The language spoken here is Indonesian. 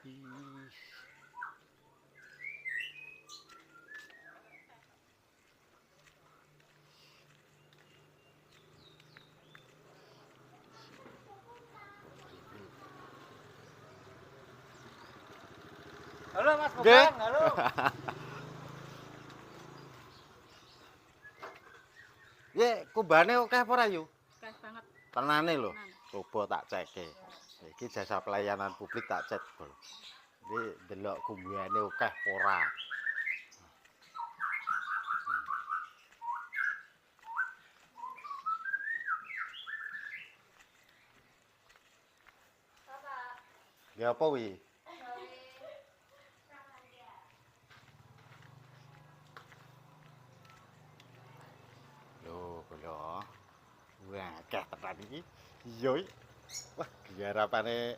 Ih. Halo Mas Nggih. Gobang, halo. Ye, kumbane akeh apa ora yu? Akeh banget Tenane lho. tenan. Coba tak ceke. Iki jasa pelayanan publik tak cek. Iki delok kumbane akeh apa ora. Ya apa wi? Lho, kula. Wah, akeh tenan iki. Iya. Wah, garapane